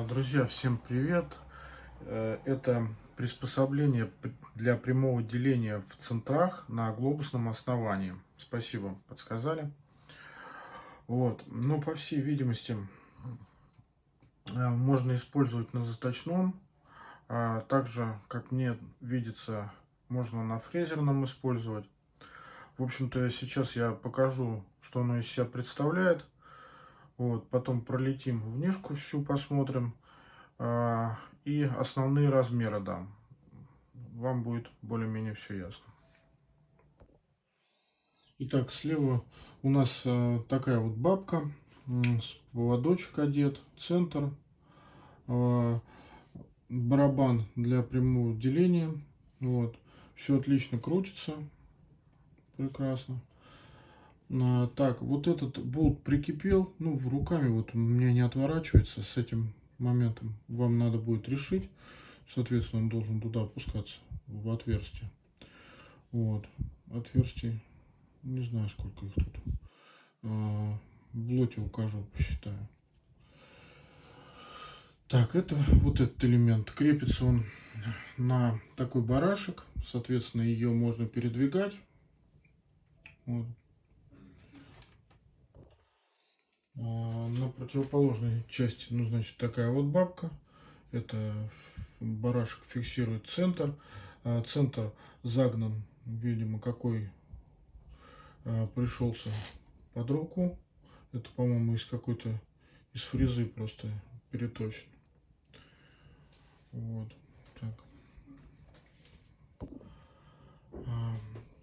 Друзья, всем привет! Это приспособление для прямого деления в центрах на глобусном основании. Спасибо, подсказали. Вот, ну, по всей видимости, можно использовать на заточном. Также, как мне видится, можно на фрезерном использовать. В общем-то, сейчас я покажу, что оно из себя представляет. Вот, потом пролетим внешку всю, посмотрим. И основные размеры дам. Вам будет более-менее все ясно. Итак, слева у нас такая вот бабка, поводочек одет, центр, барабан для прямого деления. Вот, все отлично крутится, прекрасно. Так, вот этот болт прикипел, ну, руками вот у меня не отворачивается. С этим моментом вам надо будет решить. Соответственно, он должен туда опускаться, в отверстие. Вот, отверстий, не знаю, сколько их тут. В лоте укажу, посчитаю. Так, это вот этот элемент. Крепится он на такой барашек. Соответственно, ее можно передвигать. Вот. На противоположной части, ну, значит, такая вот бабка. Это барашек фиксирует центр. Центр загнан, видимо, какой пришелся под руку. Это, по-моему, из какой-то из фрезы просто переточен. Вот так.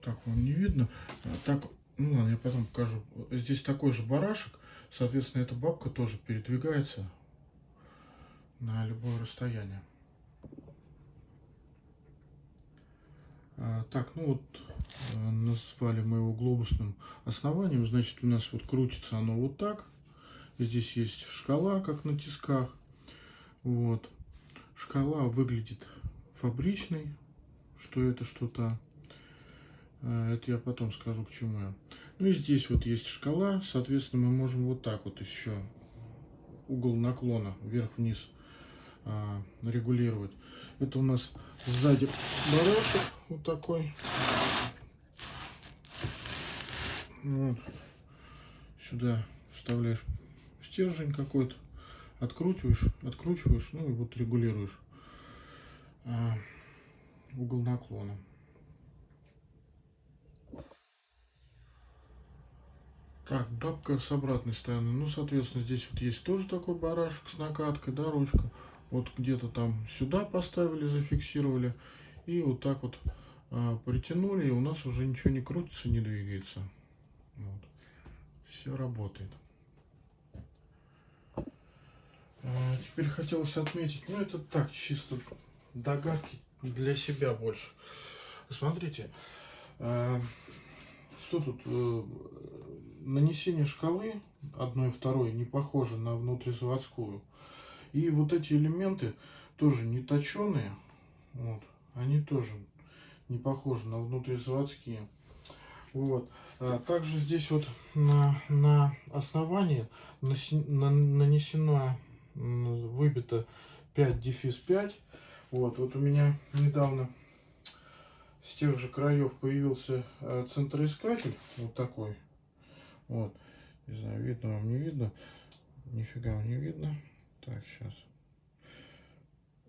Так вам не видно. Так, ну ладно, я потом покажу. Здесь такой же барашек. Соответственно, эта бабка тоже передвигается на любое расстояние. Так, ну вот назвали мы его глобусным основанием. Значит, у нас вот крутится оно вот так. Здесь есть шкала, как на тисках. Вот. Шкала выглядит фабричной. Что это, что-то. Это я потом скажу, к чему я. Ну и здесь вот есть шкала. Соответственно, мы можем вот так вот еще угол наклона вверх-вниз регулировать. Это у нас сзади барашек вот такой. Вот. Сюда вставляешь стержень какой-то, откручиваешь, ну и вот регулируешь угол наклона. Так, бабка с обратной стороны. Ну, соответственно, здесь вот есть тоже такой барашек с накаткой, да, ручка. Вот где-то там сюда поставили, зафиксировали. И вот так вот притянули, и у нас уже ничего не крутится, не двигается. Вот. Все работает. Теперь хотелось отметить, ну, это так, чисто догадки для себя больше. Смотрите, что тут? Нанесение шкалы 1 и 2 не похоже на внутризаводскую. И вот эти элементы тоже не точеные. Вот, они тоже не похожи на внутризаводские. Вот. Также здесь вот на основании нанесено, выбито 5-5. Вот у меня недавно с тех же краев появился центроискатель, вот такой. Вот, не знаю, видно вам, не видно, нифига вам не видно. Так, сейчас,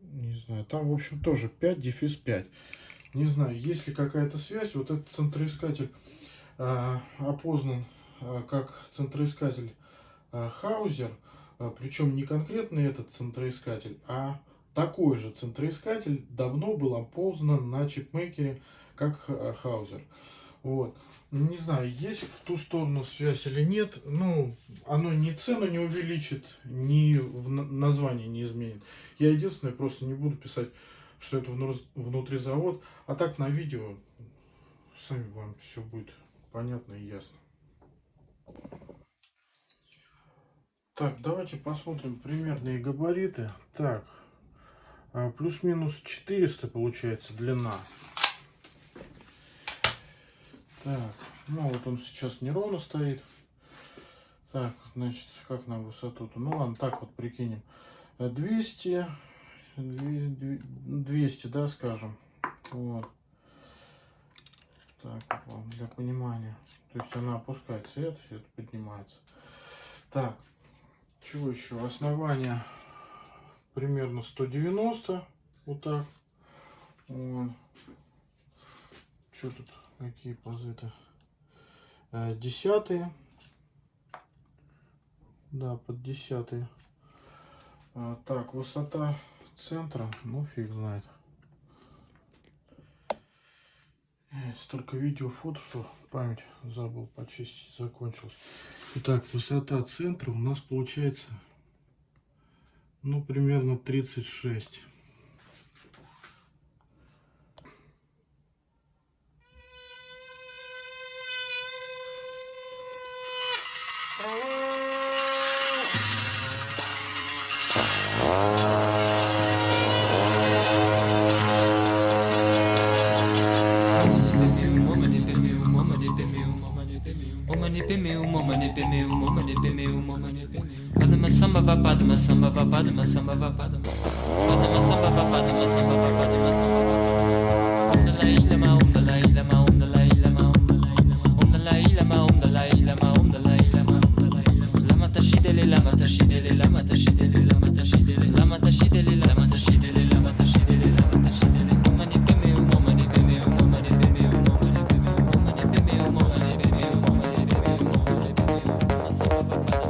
не знаю, там, в общем, тоже 5-5. Не знаю, есть ли какая-то связь. Вот этот центроискатель опознан как центроискатель Хаузер, причем не конкретно этот центроискатель, а такой же центроискатель давно был опознан на чипмейкере как Хаузер. Вот. Не знаю, есть в ту сторону связь или нет. Ну, оно ни цену не увеличит, ни название не изменит. Я единственное, просто не буду писать, что это внутризавод. А так на видео сами вам все будет понятно и ясно. Так, давайте посмотрим примерные габариты. Так, плюс-минус 400 получается длина. Так, Ну вот он сейчас неровно стоит. Так, значит, как на высоту-то? Ну ладно, так вот прикинем. 200, 200, да, скажем. Вот. Так, вот, для понимания. То есть она опускается, это поднимается. Так, чего еще? Основание примерно 190. Вот так. Вот. Что тут? Какие пазы-то? 10-е. Да, под 10-е. Так, высота центра, ну фиг знает. Столько видео, фото, что память забыл почистить, закончилась. Итак, высота центра у нас получается, ну, примерно 36. Padma samba va padma samba va padma samba va padma padma samba va padma samba va padma samba va padma la ilama la ilama la ilama la ilama la ilama la ilama lama tashidele lama tashidele lama tashidele lama tashidele lama tashidele lama tashidele lama tashidele lama tashidele momani peme momani peme momani peme momani peme momani peme momani peme momani peme samba va padma